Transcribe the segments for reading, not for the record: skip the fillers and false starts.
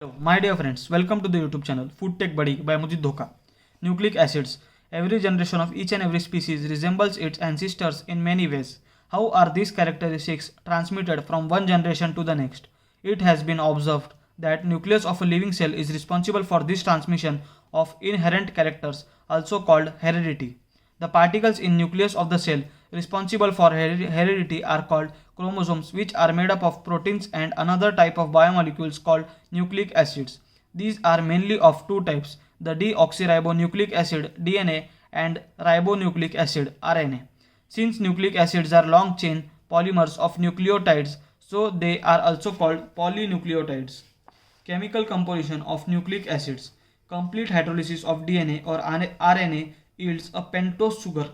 Hello, my dear friends, welcome to the YouTube channel Food Tech Buddy by Mujit Dhoka. Nucleic acids. Every generation of each and every species resembles its ancestors in many ways. How are these characteristics transmitted from one generation to the next? It has been observed that nucleus of a living cell is responsible for this transmission of inherent characters, also called heredity. The particles in nucleus of the cell responsible for heredity are called chromosomes, which are made up of proteins and another type of biomolecules called nucleic acids. These are mainly of two types, the deoxyribonucleic acid DNA and ribonucleic acid RNA. Since nucleic acids are long chain polymers of nucleotides, so they are also called polynucleotides. Chemical composition of nucleic acids. Complete hydrolysis of DNA or RNA yields a pentose sugar,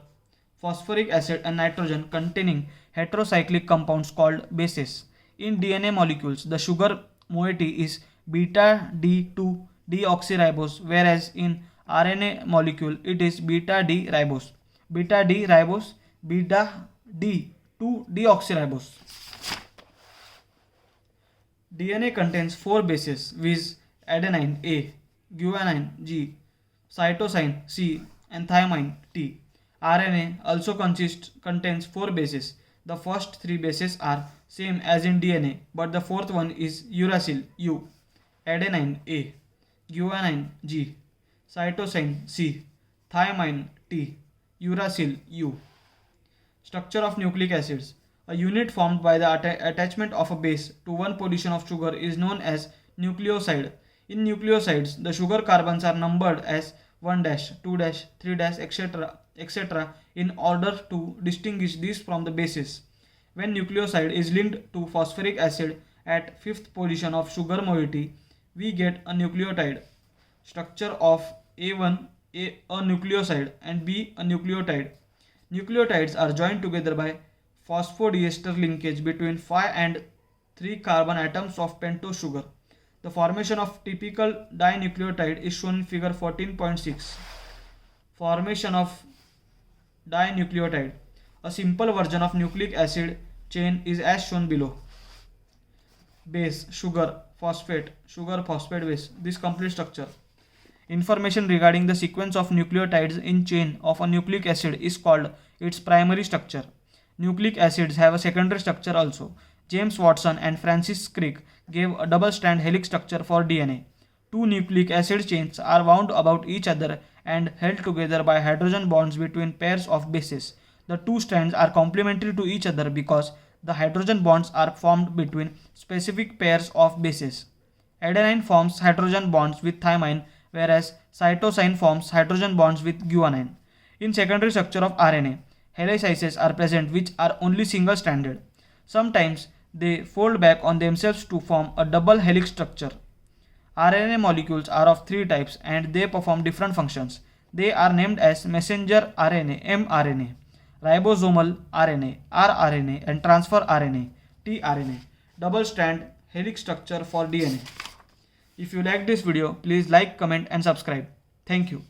phosphoric acid and nitrogen containing heterocyclic compounds called bases. In DNA molecules, the sugar moiety is beta D2 deoxyribose, whereas in RNA molecule it is beta D ribose. Beta D ribose, beta D2 deoxyribose. DNA contains four bases, viz. Adenine A, guanine G, cytosine C, and thymine T. RNA also contains four bases. The first three bases are same as in DNA, but the fourth one is uracil U, adenine A, guanine G, cytosine C, thymine T, uracil U. Structure of nucleic acids. A unit formed by the attachment of a base to one position of sugar is known as nucleoside. In nucleosides, the sugar carbons are numbered as 1 2 3 etc. in order to distinguish these from the bases. When nucleoside is linked to phosphoric acid at fifth position of sugar moiety, we get a nucleotide. Structure of A1 a nucleoside and B a nucleotide. Nucleotides are joined together by phosphodiester linkage between 5 and 3 carbon atoms of pentose sugar. The formation of typical dinucleotide is shown in figure 14.6. Formation of dinucleotide. A simple version of nucleic acid chain is as shown below. Base, sugar, phosphate base. This complete structure. Information regarding the sequence of nucleotides in chain of a nucleic acid is called its primary structure. Nucleic acids have a secondary structure also. James Watson and Francis Crick gave a double-strand helix structure for DNA. Two nucleic acid chains are wound about each other and held together by hydrogen bonds between pairs of bases. The two strands are complementary to each other because the hydrogen bonds are formed between specific pairs of bases. Adenine forms hydrogen bonds with thymine, whereas cytosine forms hydrogen bonds with guanine. In secondary structure of RNA, helices are present which are only single-stranded. Sometimes they fold back on themselves to form a double helix structure. RNA molecules are of three types and they perform different functions. They are named as messenger RNA mRNA, ribosomal RNA rRNA, and transfer RNA tRNA. Double strand helix structure for DNA. If you like this video, please like, comment and subscribe. Thank you.